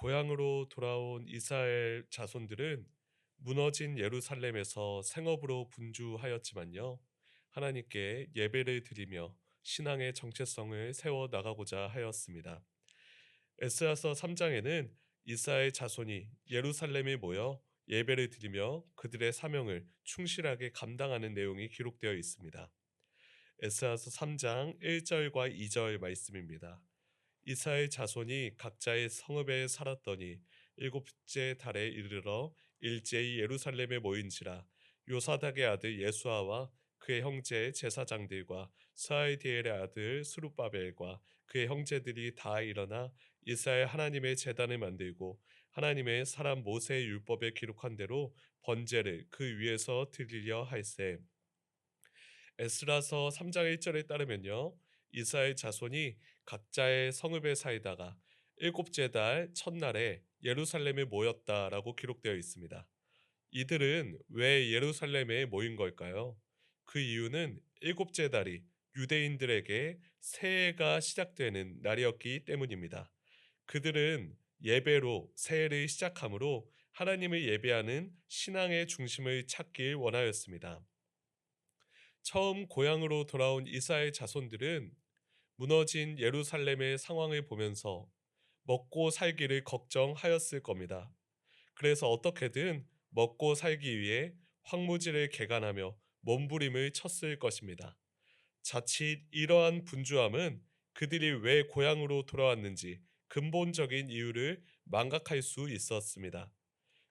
고향으로 돌아온 이스라엘 자손들은 무너진 예루살렘에서 생업으로 분주하였지만요. 하나님께 예배를 드리며 신앙의 정체성을 세워 나가고자 하였습니다. 에스라서 3장에는 이스라엘 자손이 예루살렘에 모여 예배를 드리며 그들의 사명을 충실하게 감당하는 내용이 기록되어 있습니다. 에스라서 3장 1절과 2절 말씀입니다. 이스라엘 자손이 각자의 성읍에 살았더니 일곱째 달에 이르러 일제히 예루살렘에 모인지라. 요사닥의 아들 예수아와 그의 형제 제사장들과 스하이디엘의 아들 스룹바벨과 그의 형제들이 다 일어나 이스라엘 하나님의 제단을 만들고 하나님의 사람 모세의 율법에 기록한 대로 번제를 그 위에서 드리려 할세. 에스라서 3장 1절에 따르면요. 이스라엘 자손이 각자의 성읍에 살다가 일곱째 달 첫날에 예루살렘에 모였다라고 기록되어 있습니다. 이들은 왜 예루살렘에 모인 걸까요? 그 이유는 일곱째 달이 유대인들에게 새해가 시작되는 날이었기 때문입니다. 그들은 예배로 새해를 시작하므로 하나님을 예배하는 신앙의 중심을 찾길 원하였습니다. 처음 고향으로 돌아온 이스라엘 자손들은 무너진 예루살렘의 상황을 보면서 먹고 살기를 걱정하였을 겁니다. 그래서 어떻게든 먹고 살기 위해 황무지를 개간하며 몸부림을 쳤을 것입니다. 자칫 이러한 분주함은 그들이 왜 고향으로 돌아왔는지 근본적인 이유를 망각할 수 있었습니다.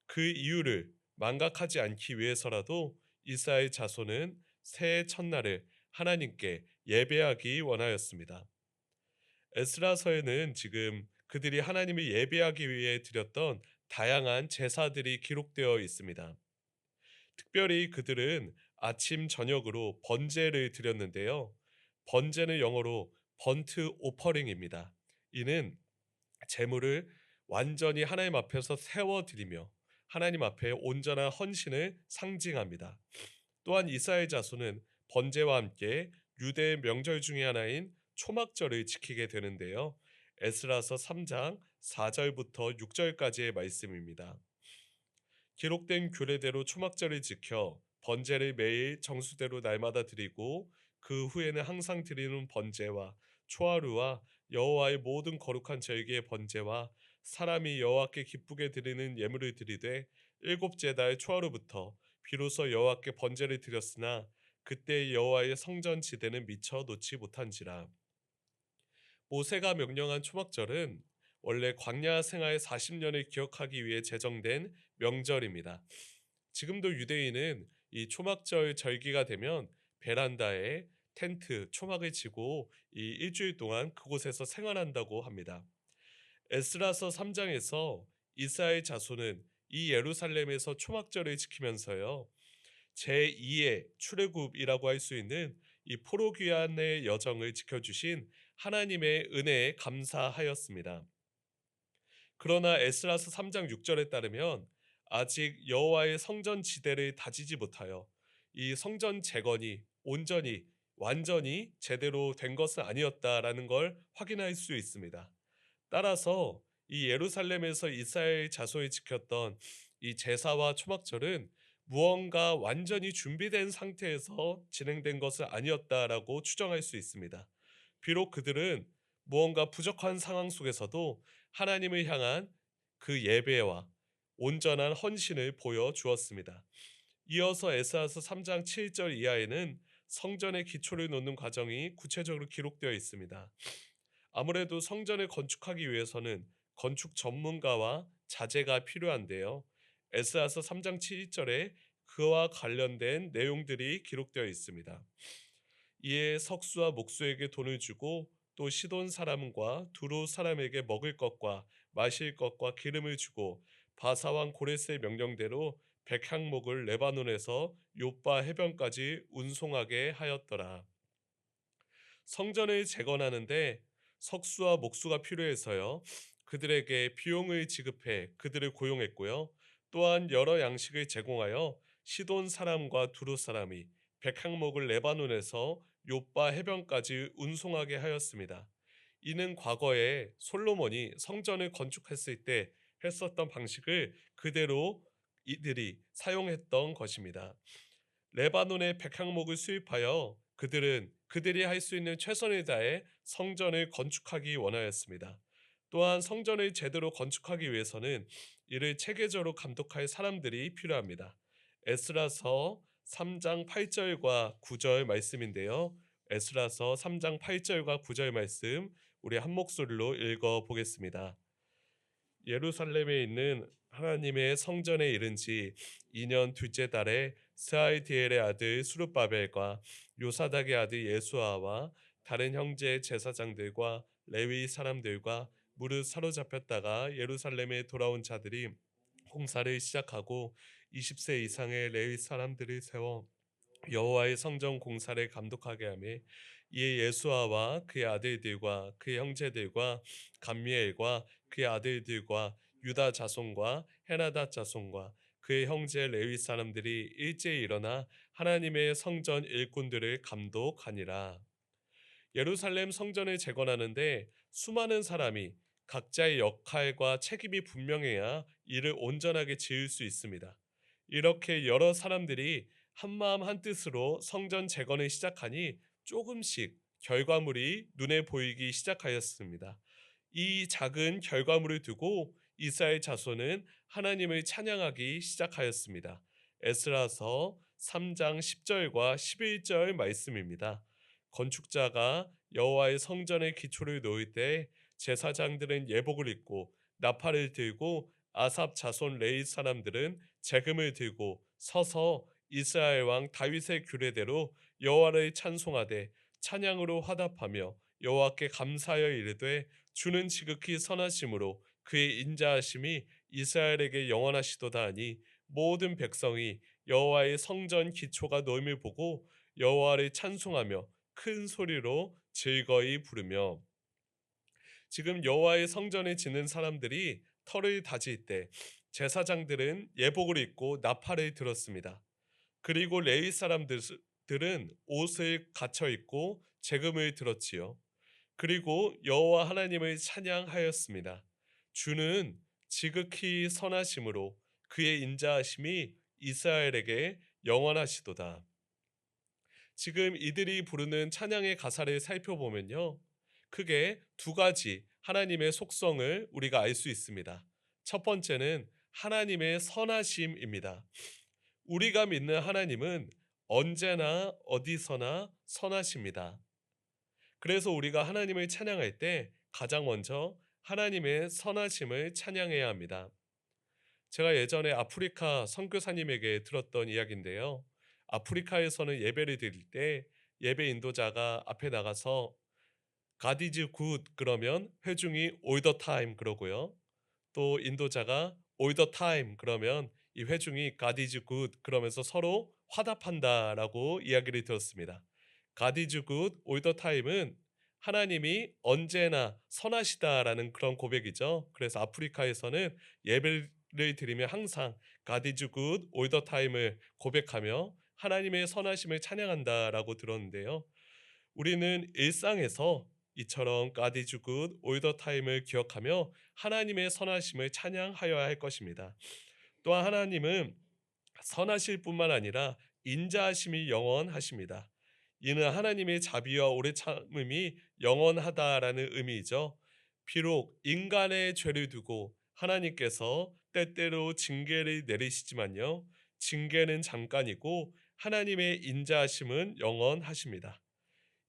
그 이유를 망각하지 않기 위해서라도 이스라엘 자손은 새해 첫날을 하나님께 예배하기 원하였습니다. 에스라서에는 지금 그들이 하나님을 예배하기 위해 드렸던 다양한 제사들이 기록되어 있습니다. 특별히 그들은 아침 저녁으로 번제를 드렸는데요. 번제는 영어로 번트 오퍼링입니다. 이는 제물을 완전히 하나님 앞에서 세워 드리며 하나님 앞에 온전한 헌신을 상징합니다. 또한 이스라엘 자손은 번제와 함께 유대의 명절 중의 하나인 초막절을 지키게 되는데요. 에스라서 3장 4절부터 6절까지의 말씀입니다. 기록된 규례대로 초막절을 지켜 번제를 매일 정수대로 날마다 드리고 그 후에는 항상 드리는 번제와 초하루와 여호와의 모든 거룩한 절기의 번제와 사람이 여호와께 기쁘게 드리는 예물을 드리되 일곱째 달 초하루부터 비로소 여호와께 번제를 드렸으나 그때 여호와의 성전 지대는 미처 놓지 못한지라. 모세가 명령한 초막절은 원래 광야 생활 40년을 기억하기 위해 제정된 명절입니다. 지금도 유대인은 이 초막절 절기가 되면 베란다에 텐트, 초막을 치고 이 일주일 동안 그곳에서 생활한다고 합니다. 에스라서 3장에서 이스라엘 자손은 이 예루살렘에서 초막절을 지키면서요. 제2의 출애굽이라고 할 수 있는 이 포로귀환의 여정을 지켜주신 하나님의 은혜에 감사하였습니다. 그러나 에스라서 3장 6절에 따르면 아직 여호와의 성전 지대를 다지지 못하여 이 성전 재건이 온전히 완전히 제대로 된 것은 아니었다라는 걸 확인할 수 있습니다. 따라서 이 예루살렘에서 이스라엘 자손이 지켰던 이 제사와 초막절은 무언가 완전히 준비된 상태에서 진행된 것은 아니었다라고 추정할 수 있습니다. 비록 그들은 무언가 부족한 상황 속에서도 하나님을 향한 그 예배와 온전한 헌신을 보여 주었습니다. 이어서 에스라서 3장 7절 이하에는 성전의 기초를 놓는 과정이 구체적으로 기록되어 있습니다. 아무래도 성전을 건축하기 위해서는 건축 전문가와 자재가 필요한데요. 에스라서 3장 7절에 그와 관련된 내용들이 기록되어 있습니다. 이에 석수와 목수에게 돈을 주고 또 시돈 사람과 두로 사람에게 먹을 것과 마실 것과 기름을 주고 바사왕 고레스의 명령대로 백향목을 레바논에서 요빠 해변까지 운송하게 하였더라. 성전을 재건하는데 석수와 목수가 필요해서요. 그들에게 비용을 지급해 그들을 고용했고요. 또한 여러 양식을 제공하여 시돈 사람과 두루 사람이 백향목을 레바논에서 요빠 해변까지 운송하게 하였습니다. 이는 과거에 솔로몬이 성전을 건축했을 때 했었던 방식을 그대로 이들이 사용했던 것입니다. 레바논의 백향목을 수입하여 그들은 그들이 할 수 있는 최선을 다해 성전을 건축하기 원하였습니다. 또한 성전을 제대로 건축하기 위해서는 이를 체계적으로 감독할 사람들이 필요합니다. 에스라서 3장 8절과 9절 말씀인데요. 에스라서 3장 8절과 9절 말씀 우리 한 목소리로 읽어 보겠습니다. 예루살렘에 있는 하나님의 성전에 이른 지 2년 둘째 달에 스알디엘의 아들 수룹바벨과 요사닥의 아들 예수아와 다른 형제 제사장들과 레위 사람들과 무릇 사로잡혔다가 예루살렘에 돌아온 자들이 공사를 시작하고 20세 이상의 레위 사람들을 세워 여호와의 성전 공사를 감독하게 하며 이에 예수아와 그의 아들들과 그의 형제들과 감미엘과 그의 아들들과 유다 자손과 헤나다 자손과 그의 형제 레위 사람들이 일제히 일어나 하나님의 성전 일꾼들을 감독하니라. 예루살렘 성전을 재건하는데 수많은 사람이 각자의 역할과 책임이 분명해야 이를 온전하게 지을 수 있습니다. 이렇게 여러 사람들이 한마음 한뜻으로 성전 재건을 시작하니 조금씩 결과물이 눈에 보이기 시작하였습니다. 이 작은 결과물을 두고 이스라엘 자손은 하나님을 찬양하기 시작하였습니다. 에스라서 3장 10절과 11절 말씀입니다. 건축자가 여호와의 성전의 기초를 놓을 때 제사장들은 예복을 입고 나팔을 들고 아삽 자손 레위 사람들은 재금을 들고 서서 이스라엘 왕 다윗의 규례대로 여호와를 찬송하되 찬양으로 화답하며 여호와께 감사하여 이르되 주는 지극히 선하심으로 그의 인자하심이 이스라엘에게 영원하시도다 하니 모든 백성이 여호와의 성전 기초가 놓임을 보고 여호와를 찬송하며 큰 소리로 즐거이 부르며. 지금 여호와의 성전을 짓는 사람들이 터를 다질 때 제사장들은 예복을 입고 나팔을 들었습니다. 그리고 레위 사람들은 옷을 갖춰 입고 재금을 들었지요. 그리고 여호와 하나님을 찬양하였습니다. 주는 지극히 선하심으로 그의 인자하심이 이스라엘에게 영원하시도다. 지금 이들이 부르는 찬양의 가사를 살펴보면요. 크게 두 가지 하나님의 속성을 우리가 알 수 있습니다. 첫 번째는 하나님의 선하심입니다. 우리가 믿는 하나님은 언제나 어디서나 선하십니다. 그래서 우리가 하나님을 찬양할 때 가장 먼저 하나님의 선하심을 찬양해야 합니다. 제가 예전에 아프리카 선교사님에게 들었던 이야기인데요. 아프리카에서는 예배를 드릴 때 예배 인도자가 앞에 나가서 God is good 그러면 회중이 all the time 그러고요. 또 인도자가 all the time 그러면 이 회중이 God is good 그러면서 서로 화답한다라고 이야기를 들었습니다. God is good all the time은 하나님이 언제나 선하시다라는 그런 고백이죠. 그래서 아프리카에서는 예배를 드리면 항상 God is good all the time을 고백하며 하나님의 선하심을 찬양한다라고 들었는데요. 우리는 일상에서 이처럼 God is good all the time을 기억하며 하나님의 선하심을 찬양하여야 할 것입니다. 또한 하나님은 선하실 뿐만 아니라 인자하심이 영원하십니다. 이는 하나님의 자비와 오래 참음이 영원하다라는 의미이죠. 비록 인간의 죄를 두고 하나님께서 때때로 징계를 내리시지만요. 징계는 잠깐이고 하나님의 인자하심은 영원하십니다.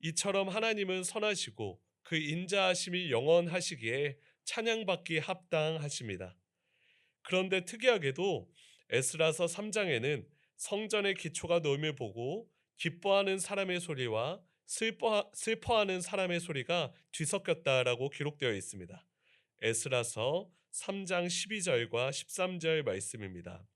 이처럼 하나님은 선하시고 그 인자하심이 영원하시기에 찬양받기 합당하십니다. 그런데 특이하게도 에스라서 3장에는 성전의 기초가 놓임을 보고 기뻐하는 사람의 소리와 슬퍼하는 사람의 소리가 뒤섞였다라고 기록되어 있습니다. 에스라서 3장 12절과 13절 말씀입니다.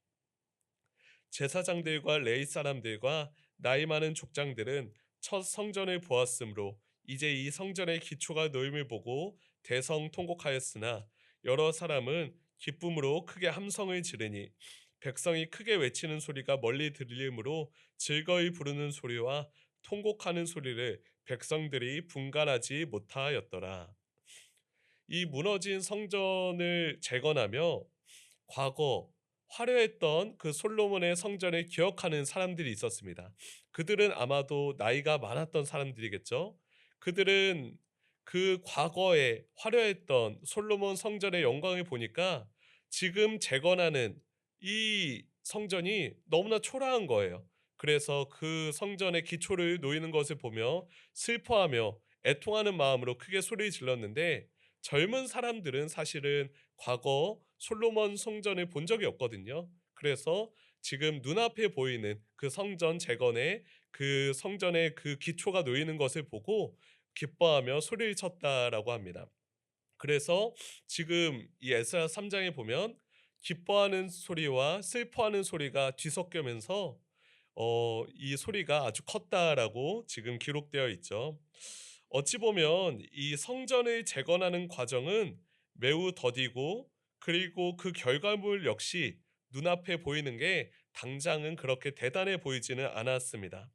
제사장들과 레위 사람들과 나이 많은 족장들은 첫 성전을 보았으므로 이제 이 성전의 기초가 놓임을 보고 대성통곡하였으나 여러 사람은 기쁨으로 크게 함성을 지르니 백성이 크게 외치는 소리가 멀리 들리므로 즐거이 부르는 소리와 통곡하는 소리를 백성들이 분간하지 못하였더라. 이 무너진 성전을 재건하며 과거 화려했던 그 솔로몬의 성전을 기억하는 사람들이 있었습니다. 그들은 아마도 나이가 많았던 사람들이겠죠. 그들은 그 과거에 화려했던 솔로몬 성전의 영광을 보니까 지금 재건하는 이 성전이 너무나 초라한 거예요. 그래서 그 성전의 기초를 놓이는 것을 보며 슬퍼하며 애통하는 마음으로 크게 소리를 질렀는데, 젊은 사람들은 사실은 과거 솔로몬 성전을 본 적이 없거든요. 그래서 지금 눈앞에 보이는 그 성전 재건에 그 성전의 그 기초가 놓이는 것을 보고 기뻐하며 소리를 쳤다라고 합니다. 그래서 지금 이 에스라 3장에 보면 기뻐하는 소리와 슬퍼하는 소리가 뒤섞이면서 이 소리가 아주 컸다라고 지금 기록되어 있죠. 어찌 보면 이 성전을 재건하는 과정은 매우 더디고, 그리고 그 결과물 역시 눈앞에 보이는 게 당장은 그렇게 대단해 보이지는 않았습니다.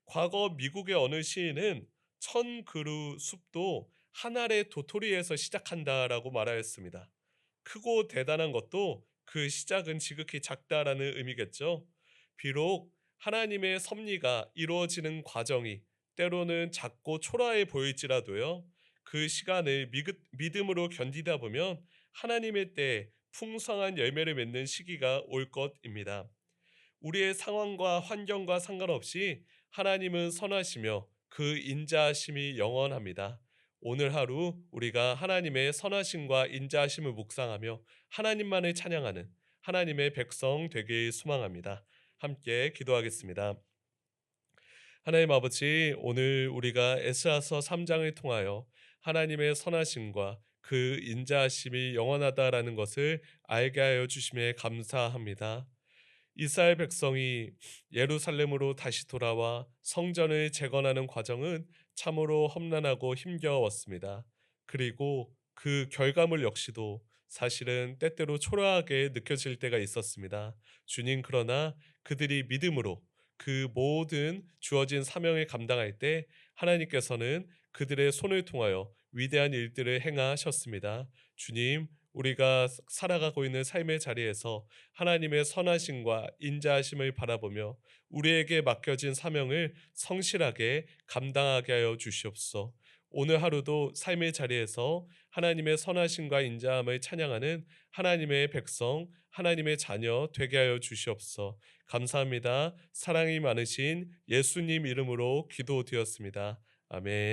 과거 미국의 어느 시인은 천 그루 숲도 한 알의 도토리에서 시작한다라고 말하였습니다. 크고 대단한 것도 그 시작은 지극히 작다라는 의미겠죠. 비록 하나님의 섭리가 이루어지는 과정이 때로는 작고 초라해 보일지라도요, 그 시간을 믿음으로 견디다 보면 하나님의 때에 풍성한 열매를 맺는 시기가 올 것입니다. 우리의 상황과 환경과 상관없이 하나님은 선하시며 그 인자하심이 영원합니다. 오늘 하루 우리가 하나님의 선하심과 인자하심을 묵상하며 하나님만을 찬양하는 하나님의 백성 되길 소망합니다. 함께 기도하겠습니다. 하나님 아버지, 오늘 우리가 에스라서 3장을 통하여 하나님의 선하심과 그 인자하심이 영원하다라는 것을 알게 하여 주심에 감사합니다. 이스라엘 백성이 예루살렘으로 다시 돌아와 성전을 재건하는 과정은 참으로 험난하고 힘겨웠습니다. 그리고 그 결과물 역시도 사실은 때때로 초라하게 느껴질 때가 있었습니다. 주님, 그러나 그들이 믿음으로 그 모든 주어진 사명을 감당할 때 하나님께서는 그들의 손을 통하여 위대한 일들을 행하셨습니다. 주님, 우리가 살아가고 있는 삶의 자리에서 하나님의 선하심과 인자하심을 바라보며 우리에게 맡겨진 사명을 성실하게 감당하게 하여 주시옵소서. 오늘 하루도 삶의 자리에서 하나님의 선하심과 인자함을 찬양하는 하나님의 백성, 하나님의 자녀 되게 하여 주시옵소서. 감사합니다. 사랑이 많으신 예수님 이름으로 기도드렸습니다. 아멘.